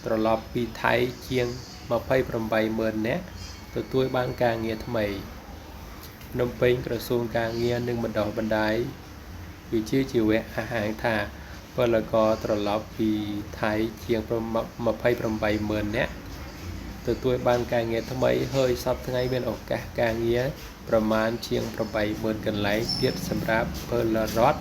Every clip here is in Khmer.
ត្រឡប់ពីថៃជាង28,000 នាក់ទទួលបានការងារថ្មីភ្នំពេញក្រសួងការងារនិងបណ្ដុះបណ្ដាលវិជ្ជាជីវៈអះអាងថាពលករត្រឡប់ពីថៃជាង28,000 នាក់ទទួលបានការងារថ្មីហើយសប្តាហ៍ថ្ងៃមានឱកាសការងារប្រមាណជាង80,000 កន្លែងទៀតសម្រាប់ពលរដ្ឋ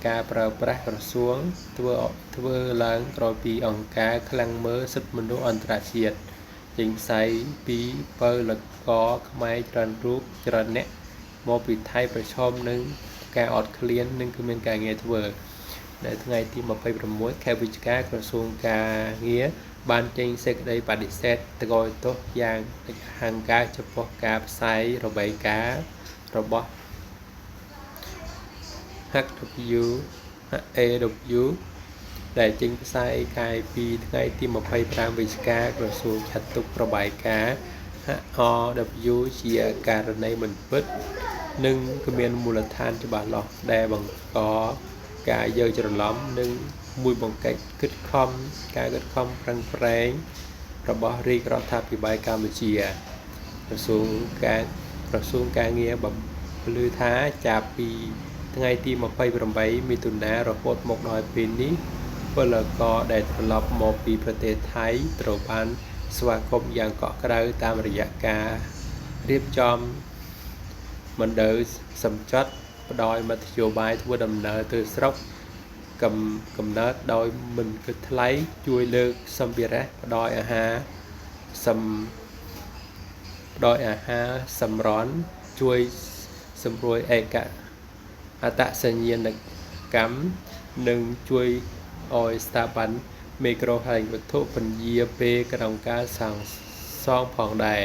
ការប្រើប្រាស់ក្រសួងធ្វើឡើងក្រោយពីអង្គការឃ្លាំងមើលសិទ្ធិមនុស្សអន្តរជាតិចេញផ្សាយពីពលករខ្មែរច្រើនរូបច្រើនអ្នកមកពីថៃប្រឈមនឹងការអត់ឃ្លាននិងគ្មានការងារធ្វើនៅថ្ងៃទី26ខែវិច្ឆិកាក្រសួងការងារបានចេញសេចក្តីបដិសេធថ្កោលទោសយ៉ាងហង្ការចំពោះការផ្សាយរបាយការណ៍របស់ HAW ដែលចេញផ្សាយកាលពីថ្ងៃទី25វិច្ឆិកាក្រសួងចាត់ទុករបាយការណ៍ HRW ជាករណីមិនពិតនិងគ្មានមូលដ្ឋានច្បាស់លាស់ដែលបង្កការយល់ច្រឡំនិងមួយបង្កាច់ការខិតខំប្រឹងប្រែងរបស់រាជរដ្ឋាភិបាលកម្ពុជាក្រសួងការងារបំភ្លឺថាចាប់ពីថ្ងៃទី28មិថុនារហូតមកដល់ពេលនេះពលករដែលត្រឡប់មកពីប្រទេសថៃត្រូវបានស្វាគមន៍យ៉ាងកក់ក្ដៅតាមរយៈការរៀបចំមណ្ឌលសម្ចត់ផ្ដល់មធ្យោបាយធ្វើដំណើរទៅស្រុកកំណើតដោយមិនគិតថ្លៃជួយលើកសម្ភារៈផ្ដល់អាហារសម្រន់ជួយសម្រួលអត្តសញ្ញាណកម្មនិងជួយឲ្យស្ថាប័នមីក្រូហិរញ្ញវត្ថុពន្យាពេលក្នុងការសាងសង់ផងដែរ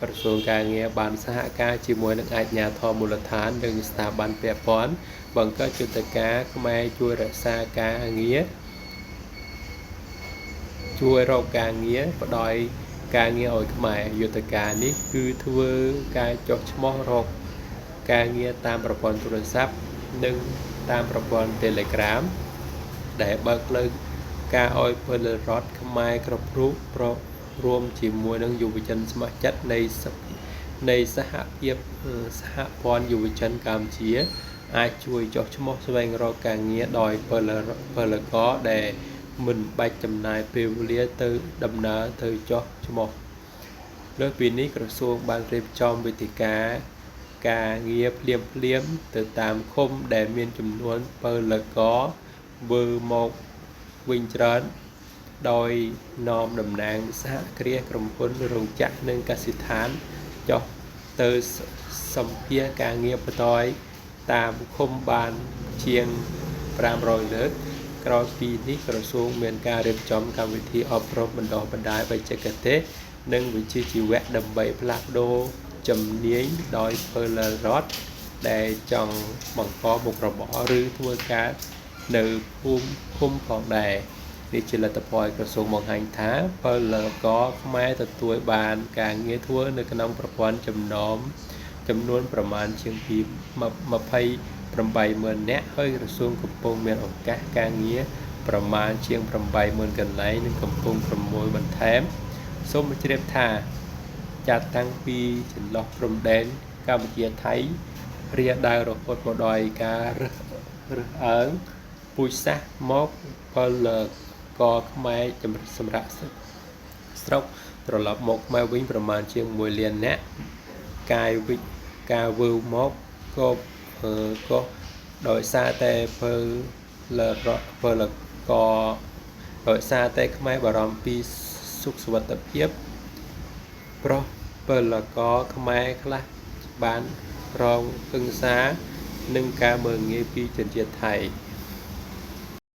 ក្រសួងការងារបានសហការជាមួយនឹងអាជ្ញាធរមូលដ្ឋាននិងស្ថាប័នពាក់ព័ន្ធបង្កើតយុទ្ធការខ្មែរជួយរក្សាការងារជួយរកការងារផ្ដល់ការងារឲ្យខ្មែរយុទ្ធការនេះគឺធ្វើការចុះឈ្មោះរកការងារតាមប្រព័ន្ធទូរស័ព្ទនិងតាមប្រព័ន្ធ Telegram ដែលបើកផ្លូវការឲ្យពលរដ្ឋខ្មែរគ្រប់រូបរួមជាមួយនឹងយុវជនស្ម័គ្រចិត្តនៃសហព័ន្ធយុវជនកម្ពុជាអាចជួយចុះឈ្មោះស្វែងរកការងារដោយពលករដែលមិនបាច់ចំណាយពេលវេលាទៅដំណើរទៅចុះឈ្មោះលើសពីនេះក្រសួងបានរៀបចំវេទិកាការងារភ្លាមទៅតាមឃុំដែលមានចំនួនពលករវិលមកវិញច្រើនដោយនាំតំណាងសហគ្រាសក្រុមហ៊ុនរោងចក្រនិងកសិដ្ឋានចុះទៅសម្ភារការងារបន្ថយតាមឃុំបានជាង500លើកក្រោយពីនេះក្រសួងមានការរៀបចំកម្មវិធីអប់រំបណ្ដុះបណ្ដាលបច្ចេកទេសនិងវិជ្ជាជីវៈដើម្បីផ្លាស់ប្ដូរជំនាញដោយពលរដ្ឋដែលចង់បង្កមុខរបរឬធ្វើការនៅភូមិឃុំផងដែរនេះជាលទ្ធផលក្រសួងបង្ហាញថាពលករខ្មែរទទួលបានការងារធ្វើនៅក្នុងប្រព័ន្ធចំណោមចំនួនប្រមាណជាង28,000 នាក់ហើយក្រសួងកំពុងមានឱកាសការងារប្រមាណជាង80,000 កន្លែងនិងកំពុងប្រមូលបន្ថែមសូមបញ្ជាក់ថាចាត់តាំងពីចន្លោះព្រំដែនកម្ពុជាថៃរាលដាលរហូតមកដល់ការរើសអើងពូជសាសន៍មកពលករខ្មែរសម្រាប់ស្រុកត្រឡប់មកខ្មែរវិញប្រមាណជាង1លាននាក់ការវិលមកក៏ដោយសារតែពលករដោយសារតែខ្មែរបារម្ភពីសុខសុវត្ថិភាពប្រុសពលករខ្មែរខ្លះបានរងហិង្សានិងការមើលងាយពីជនជាតិថៃ